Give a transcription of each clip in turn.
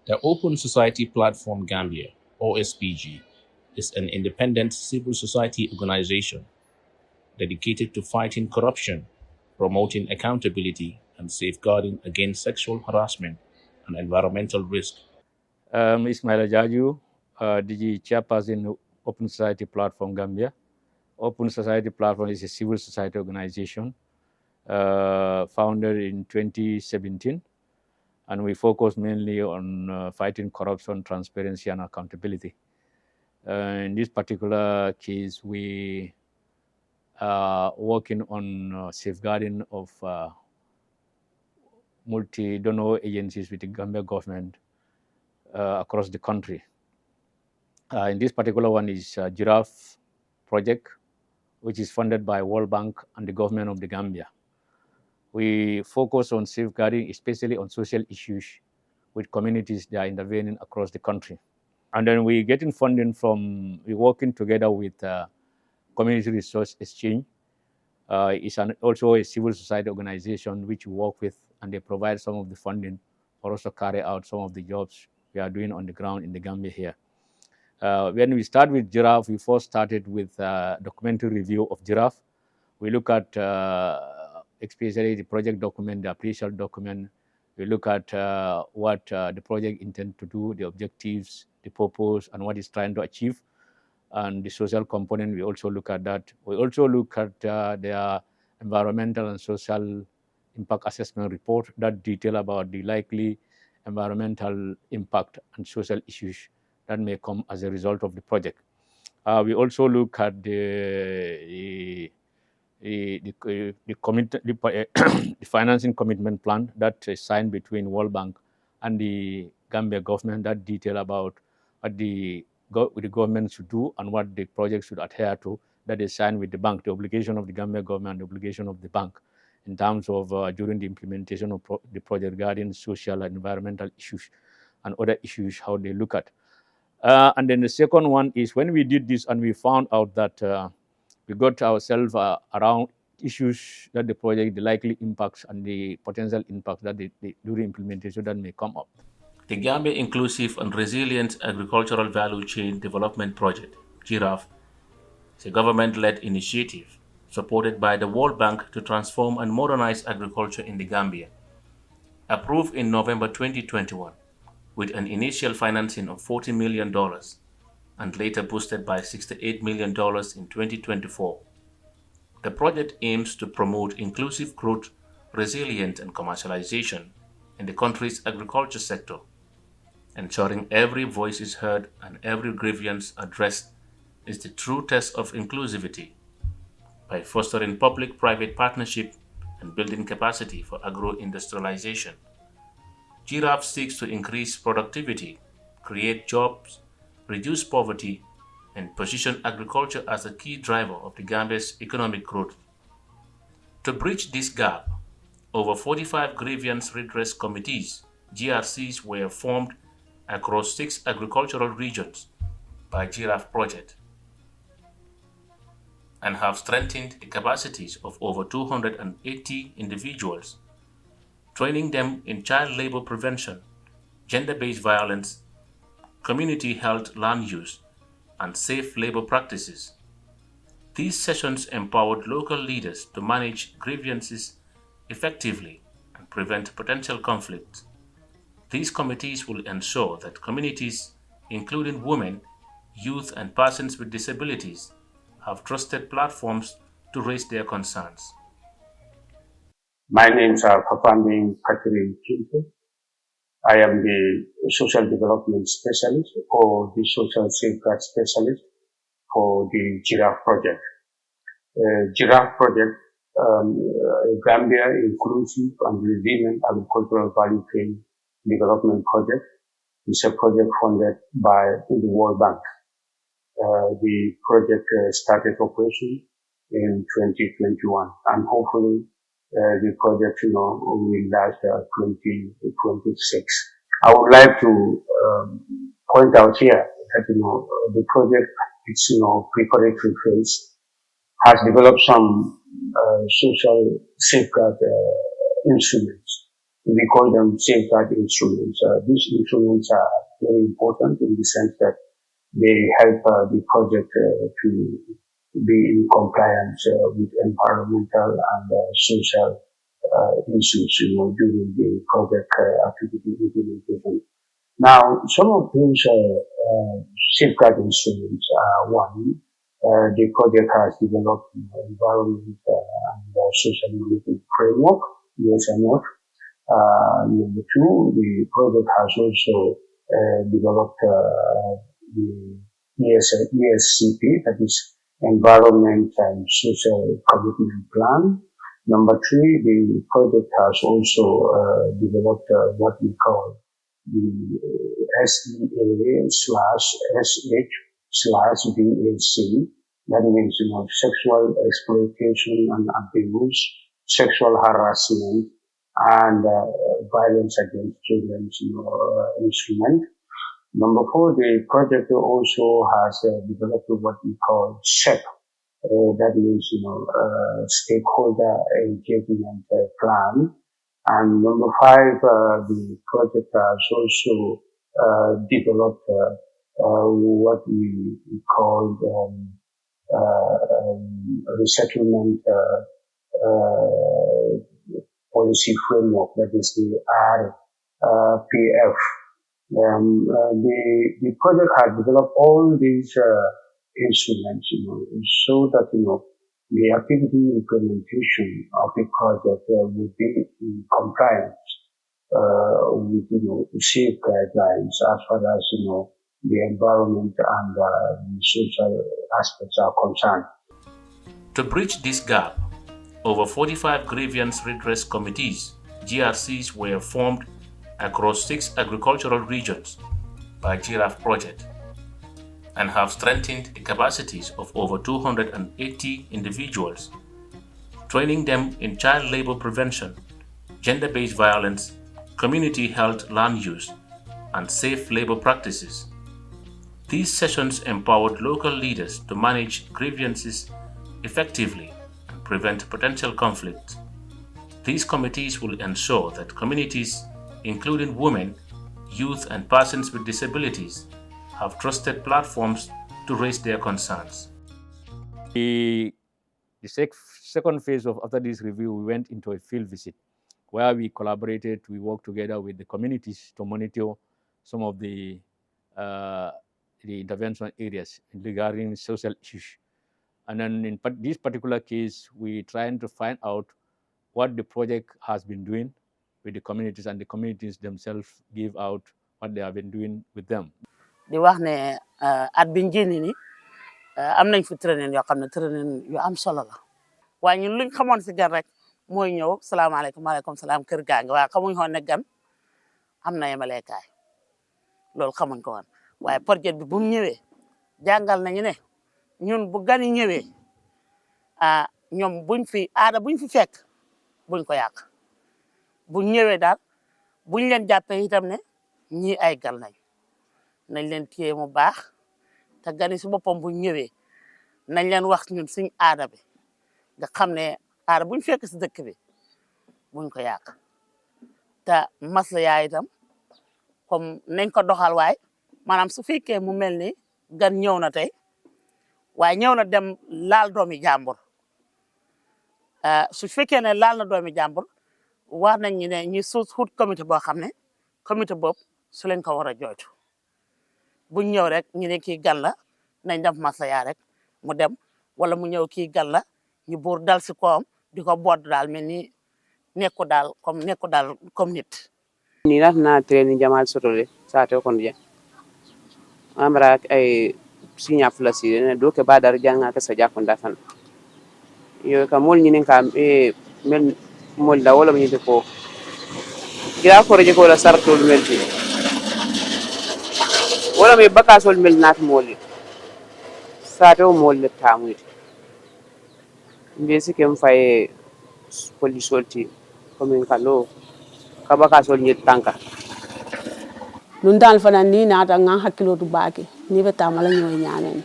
The Open Society Platform Gambia, OSPG, is an independent civil society organization dedicated to fighting corruption, promoting accountability, and safeguarding against sexual harassment and environmental risk. Ismail Ajaju, the chairperson of Open Society Platform Gambia. Open Society Platform is a civil society organization founded in 2017, and we focus mainly on fighting corruption, transparency, and accountability. In this particular case, we are working on safeguarding of multi-donor agencies with the Gambia government across the country. In this particular one is GIRAV project, which is funded by World Bank and the government of the Gambia. We focus on safeguarding, especially on social issues with communities that are intervening across the country. And then we getting funding from, we working together with Community Resource Exchange. It's also a civil society organization which we work with, and they provide some of the funding for us to carry out some of the jobs we are doing on the ground in the Gambia here. When we start with GIRAV, we first started with documentary review of GIRAV. We look at especially the project document, the official document. We look at what the project intends to do, the objectives, the purpose, and what it's trying to achieve. And the social component, we also look at that. We also look at their environmental and social impact assessment report that detail about the likely environmental impact and social issues that may come as a result of the project. We also look at the financing commitment plan that is signed between World Bank and the Gambia government that detail about what the government should do and what the project should adhere to, that is signed with the bank, the obligation of the Gambia government and the obligation of the bank in terms of during the implementation of the project regarding social and environmental issues and other issues, how they look at. And then the second one is when we did this and we found out that we got ourselves around issues that the project, the likely impacts and the potential impacts that during implementation that may come up. The Gambia Inclusive and Resilient Agricultural Value Chain Development Project, GIRAV, is a government-led initiative supported by the World Bank to transform and modernize agriculture in the Gambia. Approved in November 2021 with an initial financing of $40 million and later boosted by $68 million in 2024. The project aims to promote inclusive growth, resilience, and commercialization in the country's agriculture sector, ensuring every voice is heard and every grievance addressed is the true test of inclusivity. By fostering public-private partnership and building capacity for agro-industrialization, GIRAV seeks to increase productivity, create jobs, reduce poverty, and position agriculture as a key driver of the Gambia's economic growth. To bridge this gap, over 45 grievance redress committees (GRCs) were formed across 6 agricultural regions by GIRAV project and have strengthened the capacities of over 280 individuals, training them in child labor prevention, gender-based violence, community health land use, and safe labor practices. These sessions empowered local leaders to manage grievances effectively and prevent potential conflicts. These committees will ensure that communities, including women, youth, and persons with disabilities, have trusted platforms to raise their concerns. My name is Papanding Patrick Kinto. I am the social development specialist or the social safeguard specialist for the GIRAV project. GIRAV project, Gambia Inclusive and Resilient Agricultural Value Chain Development Project, is a project funded by the World Bank. The project started operation in 2021, and hopefully the project, will last 2026. I would like to point out here that, the project, its, preparatory phase, has developed some social safeguard instruments. We call them safeguard instruments. These instruments are very important in the sense that they help the project to be in compliance with environmental and social issues, during the project activity implementation. Now, some of these safeguard instruments are one, the project has developed environment and social monitoring framework, ESMF. Number two, the project has also developed the ESCP, that is Environment and Social Commitment Plan. Number three, the project has also developed what we call the SEA/SH/BAC. That means, sexual exploitation and abuse, sexual harassment, and violence against children, instrument. Number four, the project also has developed what we call SEP. That means, stakeholder engagement plan. And number five, the project has also developed what we call resettlement policy framework, that is the RPF. The project has developed all these instruments, so that the activity implementation of the project will be in compliance with the safe guidelines as far as the environment and the social aspects are concerned. To bridge this gap, over 45 grievance redress committees (GRCs) were formed across 6 agricultural regions by GIRAV project and have strengthened the capacities of over 280 individuals, training them in child labor prevention, gender-based violence, community health land use, and safe labor practices. These sessions empowered local leaders to manage grievances effectively and prevent potential conflict. These committees will ensure that communities, including women, youth, and persons with disabilities, have trusted platforms to raise their concerns. The second phase after this review, we went into a field visit where we collaborated, we worked together with the communities to monitor some of the intervention areas regarding social issues. And then in this particular case, we trying to find out what the project has been doing with the communities, and the communities themselves give out what they have been doing with them. Di wax ne at biñ génne ni am nañ fi training yoo xam ne training yu am solo la waaye ñun luñ xamoon si gan rek mooy ñëw salaamaaleykum maaleykum salaam kër gaa ngi waaye xamuñ xoon ne gan am na yemaleekaay loolu xamuñ ko woon waaye projet bi bu mu ñëwee jàngal nañu ne ñun bu gan yi ñëwee ñoom buñ fi aada buñ fi fekk buñ ko yàq buñ ñëwee daal buñ leen jàppee itam ne ñii ay gan nañ leen téye mu baax te gan yi si boppam buñ ñëwee nañ leen wax ñun suñ aada bi nga xam ne aada buñ fekk si dëkk bi buñ ko yàq te masla yaa itam comme nañ ko doxal waay maanaam su fekkee mu mel ni gan ñëw na tey waaye ñëw na dem laal doomi jàmbur su fekkee ne laal na doomi jàmbur wax nañ ñu ne ñu xut comité boo xam ne comité boobu su leen ko war a jooytu buñ ñëw rek ñu ne kii gan la nañ def masla yaa rek mu dem wala mu ñëw kii gan la ñu buur dal si koom di ko bodd daal mel ni nekku daal comme nit ni na training jamal sotole sate kon je amra ay sinya flasi ne do ke badar janga ka sa jakon dafan yo ka mol ni ka mel mol da wala mi ko gira ko reje ko la sartol melti wala mi bakasol mel nat mol sate o mol le tamu mbesi kem fay polisolti comme kalo kabaka sol nyet tanka nun dal fana ni nata nga hakkilo tu baake ni be tamala nyoy nyanen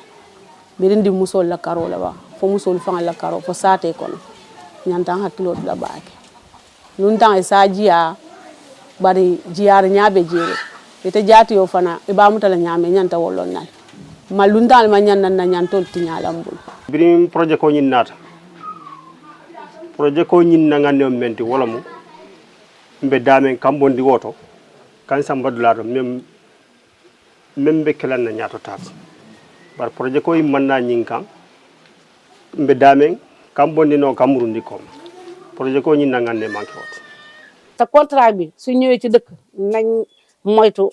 birindi musol la karo la ba fo musol fa la karo fo sate kono nyanta hakkilo tu la baake nun tan sajiya bari jiar ñabe jere ite jati yo fana e ba mutala ñame ñanta wollon nan malundal ma ñan nan ñantol tiñalambul birim projet ko ñin nata projet ko ñin na ngane menti wala mu mbe damen kambondi woto kan sambadulato même be kelan na ñato tax bar projet ko man na ñin kan mbe damen kambondi no kamurundi ko projet ko ñin na ngane manki wot te contrat bi su ñëwee ci dëkk nañ moytu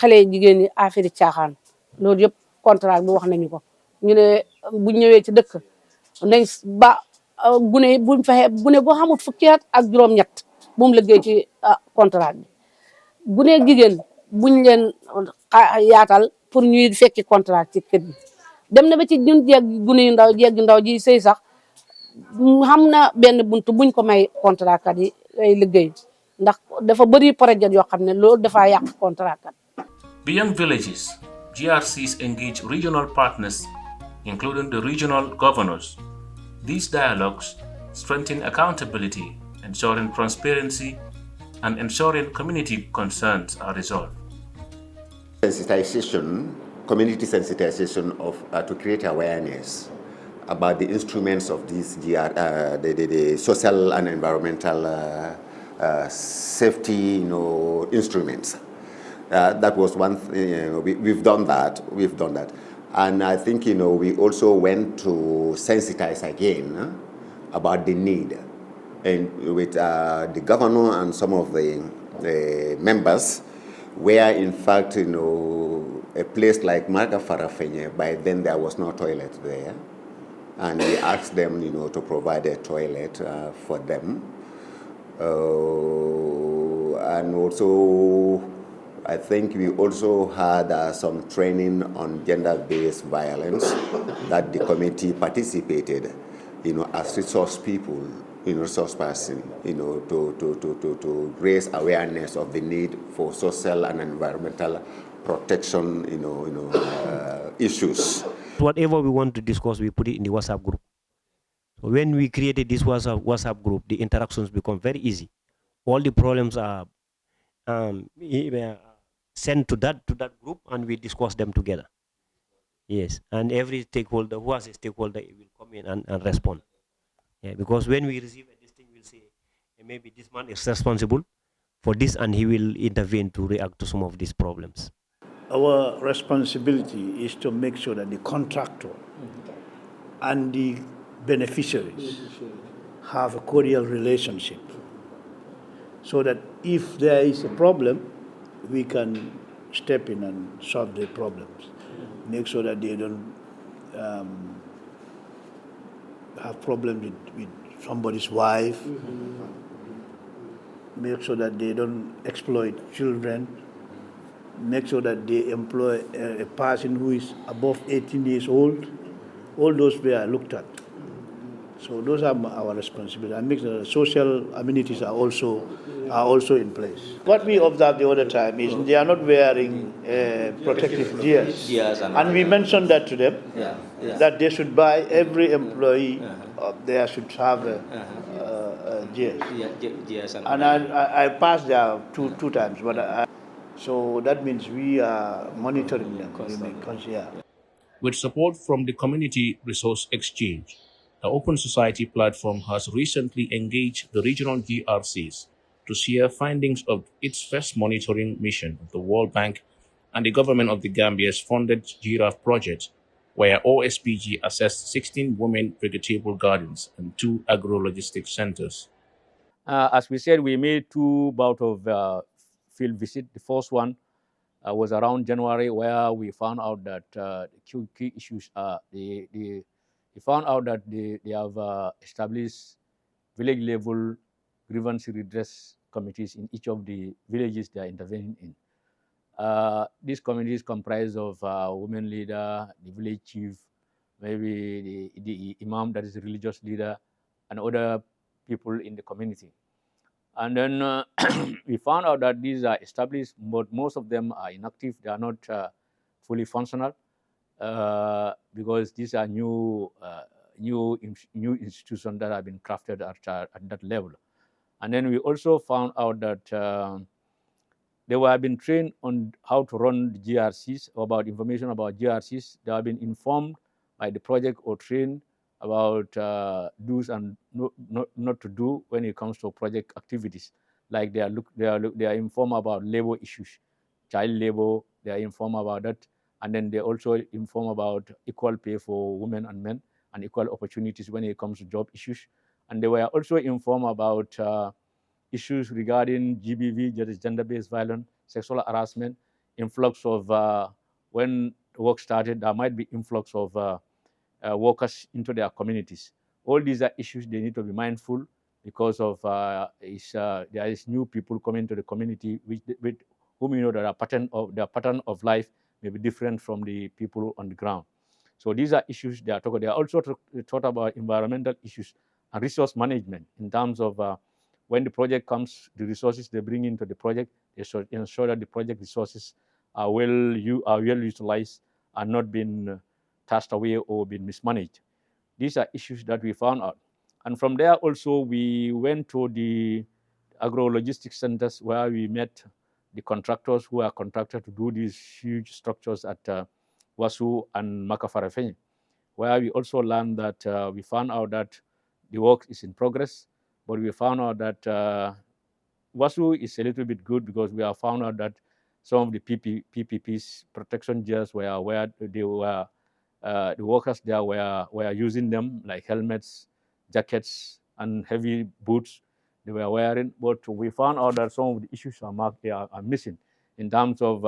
xale jigéen ñi affaire caaxaan loolu yëpp contrat bi wax nañu ko ñu ne bu ñëwee ci dëkk nañ ba gune buñ fexe gune boo xamul fukki at ak juróom-ñett bu mu liggéey ci contrat bi gune jigéen buñ leen yaatal pour ñuy fekki contrat ci kër bi dem na ba ci ñun jeeg gune yu ndaw jeeg ndaw ji sëy sax xam na benn buntu buñ ko may contrat kat yi ay liggéey ndax dafa bëri projet yoo xam ne loolu dafa yàq contrat kat. Beyond villages, GRCs engage regional partners, including the regional governors. These dialogues strengthen accountability, ensuring transparency and ensuring community concerns are resolved. Sensitization, community sensitization to create awareness about the instruments of these the social and environmental safety, instruments. That was one thing, we've done that, and I think, we also went to sensitize again about the need, and with the governor and some of the members, where in fact, a place like Marga Farafenye, by then there was no toilet there, and we asked them, to provide a toilet for them, and also, I think we also had some training on gender-based violence that the committee participated, as resource people, resource person, to raise awareness of the need for social and environmental protection, issues. Whatever we want to discuss, we put it in the WhatsApp group. So when we created this WhatsApp group, the interactions become very easy. All the problems are sent to that group, and we discuss them together. Yes, and every stakeholder who has a stakeholder will come in and respond. Yeah, because when we receive this thing, we'll say, maybe this man is responsible for this, and he will intervene to react to some of these problems. Our responsibility is to make sure that the contractor and the beneficiaries have a cordial relationship, so that if there is a problem, we can step in and solve the problems. Make sure that they don't have problems with somebody's wife. Make sure that they don't exploit children. Make sure that they employ a person who is above 18 years old. All those were looked at. So those are our responsibility. And make sure social amenities are also in place. What we observed the other time is they are not wearing protective gears. And we mentioned that to them, that they should buy, every employee there should have gears. And I passed there two times, but so that means we are monitoring them. With support from the Community Resource Exchange, the Open Society platform has recently engaged the regional GRCs to share findings of its first monitoring mission of the World Bank and the government of the Gambia's funded GIRAV project, where OSPG assessed 16 women vegetable gardens and 2 agro-logistics centers. As we said, we made 2 bouts of field visit. The first one was around January, where we found out that the key issues are we found out that they have established village level grievance redress committees in each of the villages they are intervening in. These committees comprise of women leader, the village chief, maybe the imam, that is the religious leader, and other people in the community. And then we found out that these are established, but most of them are inactive. They are not fully functional because these are new institutions that have been crafted at that level. And then we also found out that They were been trained on how to run the GRCs, or about information about GRCs. They have been informed by the project or trained about do's and not to do when it comes to project activities. Like they are informed about labor issues, child labor. They are informed about that, and then they also inform about equal pay for women and men and equal opportunities when it comes to job issues. And they were also informed about issues regarding GBV, that is gender-based violence, sexual harassment, influx of when work started, there might be influx of workers into their communities. All these are issues they need to be mindful because of there is new people coming to the community with whom you know that their pattern of life may be different from the people on the ground. So these are issues they are talking. They are also taught about environmental issues and resource management in terms of when the project comes, the resources they bring into the project, they should ensure that the project resources are well utilized and not been tossed away or been mismanaged. These are issues that we found out. And from there also, we went to the agro-logistics centers where we met the contractors who are contracted to do these huge structures at Wasu and Makafarafeni, where we also learned that we found out that the work is in progress, but we found out that Wasu is a little bit good because we have found out that some of the PPPs, protection gears, where they were the workers there were using them, like helmets, jackets, and heavy boots they were wearing. But we found out that some of the issues are missing in terms of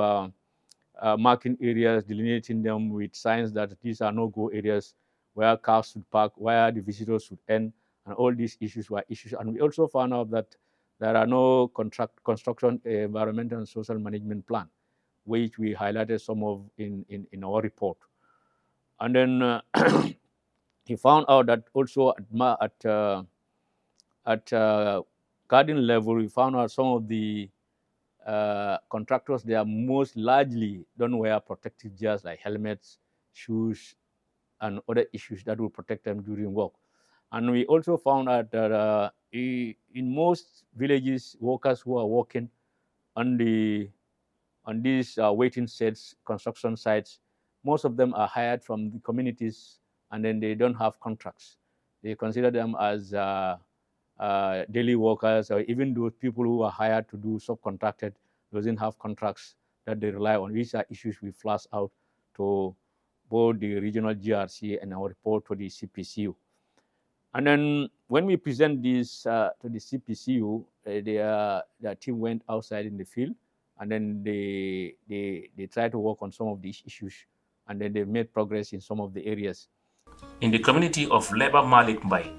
marking areas, delineating them with signs that these are no-go areas where cars should park, where the visitors should end, and all these issues were issues. And we also found out that there are no construction, environmental, and social management plan, which we highlighted some of in our report. And then he found out that also at garden level, we found out some of the contractors, they are most largely don't wear protective gears like helmets, shoes, and other issues that will protect them during work. And we also found out that in most villages, workers who are working on these waiting sets, construction sites, most of them are hired from the communities, and then they don't have contracts. They consider them as daily workers, or even those people who are hired to do subcontracted doesn't have contracts that they rely on. These are issues we flash out to both the regional GRC and our report to the CPCU. And then when we present this to the CPCU, their team went outside in the field, and then they try to work on some of these issues, and then they made progress in some of the areas. In the community of Leba Malik Mbai,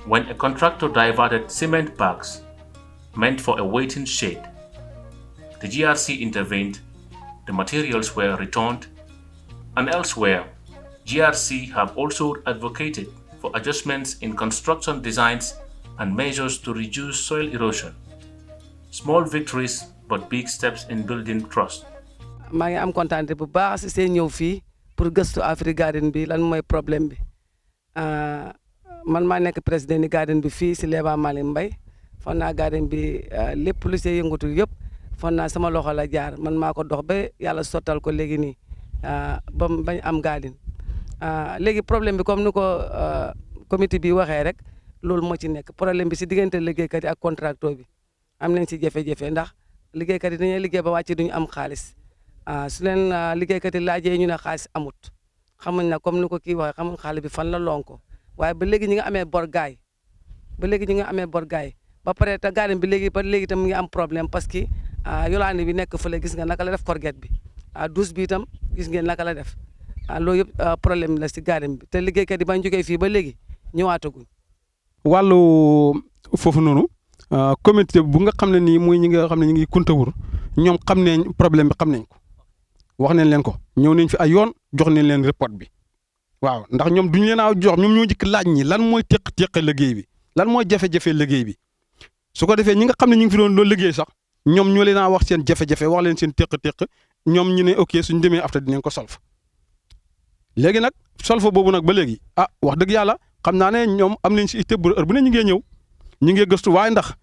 when a contractor diverted cement bags meant for a waiting shed, the GRC intervened, the materials were returned, and elsewhere, GRC have also advocated for adjustments in construction designs and measures to reduce soil erosion. Small victories, but big steps in building trust. maa ngi am kontaan bu baax si seen ñëw fii pour gëstu Afrique Garden bi lan mooy problème bi man maa nekk président ni garden bi fii si Leba Malik Mbai foog naa garden bi lépp lu see yëngatu yëpp foog naa sama loxo la jaar man maa ko dox ba yàlla sottal ko léegi nii ba bañ am garden léegi problème bi comme ni ko comité bi waxee rek loolu moo ci nekk problème bi si diggante liggéeykat yi ak contracteur bi am nañ si jafe-jafe ndax liggéeykat yi dañuy liggéey ba wàcc duñu am xaalis su leen liggéeykat yi laajee ñu ne xaalis amut xamuñ na comme ni ko kii waxee xamuñ xaalis bi fan la lonko waaye ba léegi ñi nga amee bor gaay ba pare te garden bi léegi ba léegi tam mu ngi am problème parce que yolaani bi nekk fële gis nga naka la def korget bi douche bi itam gis ngeen naka la def loolu yëpp problème la si garden bi te liggéeykat yi bañ jógee fii ba léegi ñëwaataguñ. wàllu foofu noonu comité bu nga xam ne nii mooy ñi nga xam ne ñu ngi Kuntawur ñoom xam nañ problème bi xam nañ ko wax nañ leen ko ñëw nañ fi ay yoon jox nañ leen report bi waaw ndax ñoom duñu leen a jox ñoom ñoo njëkk laaj ñi lan mooy teq liggéey bi lan mooy jafe-jafe liggéey bi su ko defee ñi nga xam ne ñu ngi fi doon loolu liggéey sax ñoom ñoo leen a wax seen jafe-jafe wax leen seen teq ñoom ñu ne ok suñ demee après dinañ ko solf léegi nag solf boobu nag ba léegi wax dëgg yàlla xam naa ne ñoom am nañ si itte bu heure bu ne ñu ngee ñëw ñu ngee gëstu waaye ndax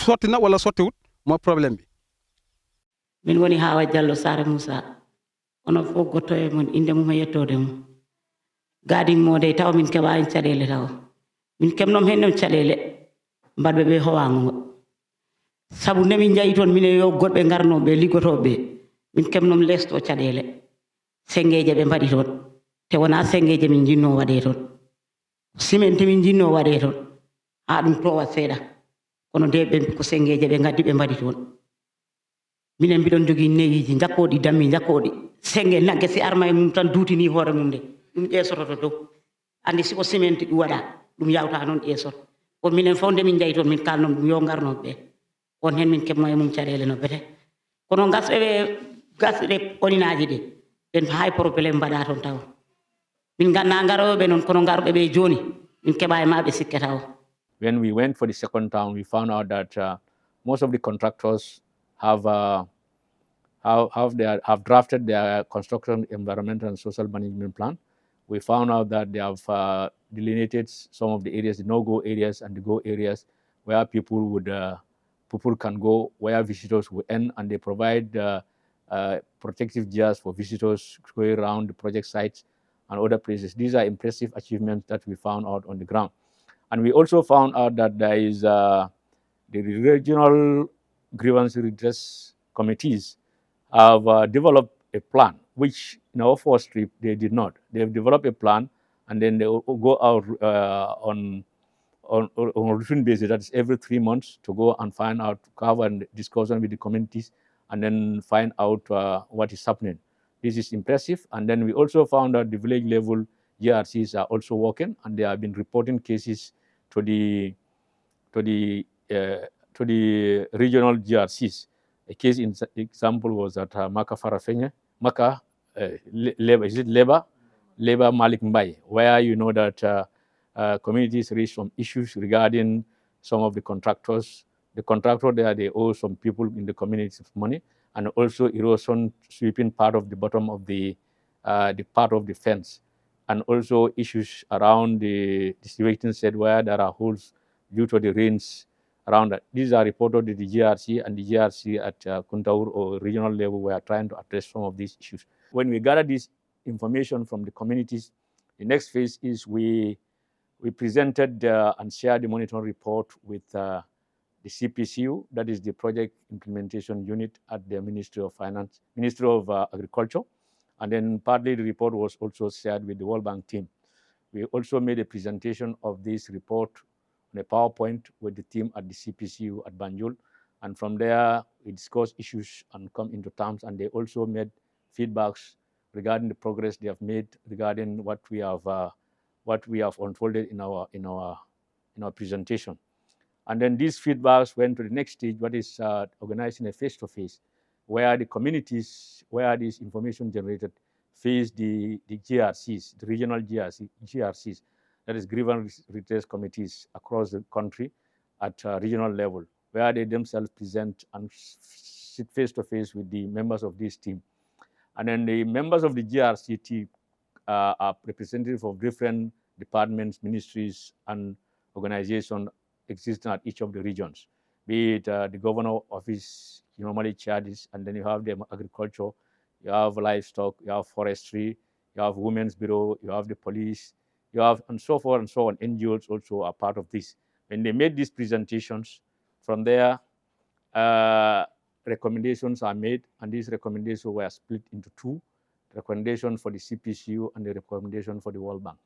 sotti na wala sottiwut mooy problème bi min woni Hawa Diallo Sare Moussa ono fof gotto e mon inde mum e yettode mum gadin mode taw min keɓa en caɗele taw min kemnom hennem caɗele mbaɗɓe ɓe howango ngo saabu ndemin jayi toon minen yo goɗɓe garnoɓe liggotoɓe min kemnom lesto caɗele sengeje ɓe mbaɗi toon te wona sengeje min jinno waɗe toon simen temin jinno waɗe toon ha ɗum towa seeɗa kono nde ɓe ko sengeje ɓe gaddi ɓe mbaɗi toon minen mbiɗon jogui neyiji jakkoɗi dammi jakkoɗi senge nagge si arma e mum tan duutini hoore mum nde ɗum ƴeesoto dow andi siko cimenti ɗum waɗa ɗum yawta noon ƴeesoto ko minen fof nde min jayi toon min kalnom ɗum yo garnoɓe on hen min keɓmo e mum caɗele no bete kono gasɗe oninaji ɗi ɓen hay probléme mbaɗa toon taw min ganda garoɓe noon kono garoɓe ɓe joni min keɓa e maɓe sikke taw. When we went for the second town, we found out that most of the contractors have drafted their construction, environmental, and social management plan. We found out that they have delineated some of the areas, the no-go areas and the go areas, where people can go, where visitors will end, and they provide protective gears for visitors going around the project sites and other places. These are impressive achievements that we found out on the ground. And we also found out that there is the regional grievance redress committees have developed a plan, which in our first trip they did not. They have developed a plan, and then they will go out on a routine basis, that is every 3 months, to go and find out, have a discussion with the communities, and then find out what is happening. This is impressive. And then we also found out the village level GRCs are also working, and they have been reporting cases to the regional GRCs. A case example was at Maka Farafenye, Leba Malik Mbai, where you know that communities raised some issues regarding some of the contractors. The contractor there, they owe some people in the community money, and also erosion sweeping part of the bottom of the part of the fence, and also issues around the distribution set where there are holes due to the rains around that. These are reported to the GRC, and the GRC at Kuntaur or regional level, we are trying to address some of these issues. When we gather this information from the communities, the next phase is we presented and shared the monitoring report with the CPCU, that is the Project Implementation Unit at the Ministry of Finance, Ministry of Agriculture. And then partly the report was also shared with the World Bank team. We also made a presentation of this report on a PowerPoint with the team at the CPCU at Banjul. And from there, we discussed issues and come into terms, and they also made feedbacks regarding the progress they have made regarding what we have unfolded in our presentation. And then these feedbacks went to the next stage, what is organizing a face-to-face, where the communities, where this information generated, face the GRCs, the regional GRCs, that is grievance redress committees across the country at regional level, where they themselves present and sit face-to-face with the members of this team. And then the members of the GRC team are representatives of different departments, ministries, and organizations existing at each of the regions, be it the governor office, normally charges, and then you have the agriculture, you have livestock, you have forestry, you have women's bureau, you have the police, you have, and so forth and so on. NGOs also are part of this. When they made these presentations, from there, recommendations are made, and these recommendations were split into two: recommendation for the CPCU and the recommendation for the World Bank.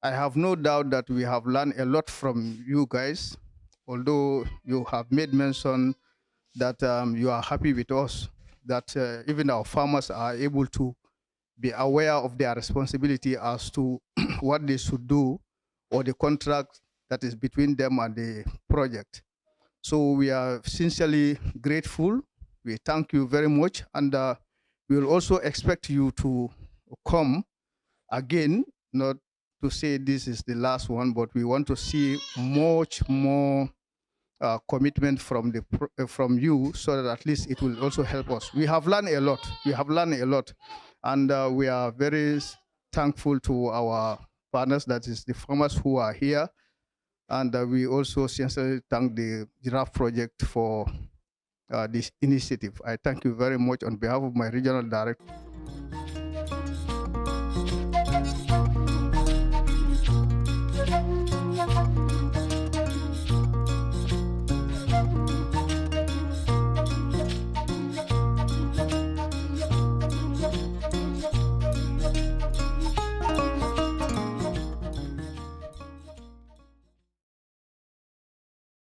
I have no doubt that we have learned a lot from you guys, although you have made mention that you are happy with us, that even our farmers are able to be aware of their responsibility as to what they should do, or the contract that is between them and the project. So we are sincerely grateful. We thank you very much, and we will also expect you to come again, not to say this is the last one, but we want to see much more commitment from from you, so that at least it will also help us. We have learned a lot. We have learned a lot, and we are very thankful to our partners, that is the farmers who are here, and we also sincerely thank the GIRAV project for this initiative. I thank you very much on behalf of my regional director.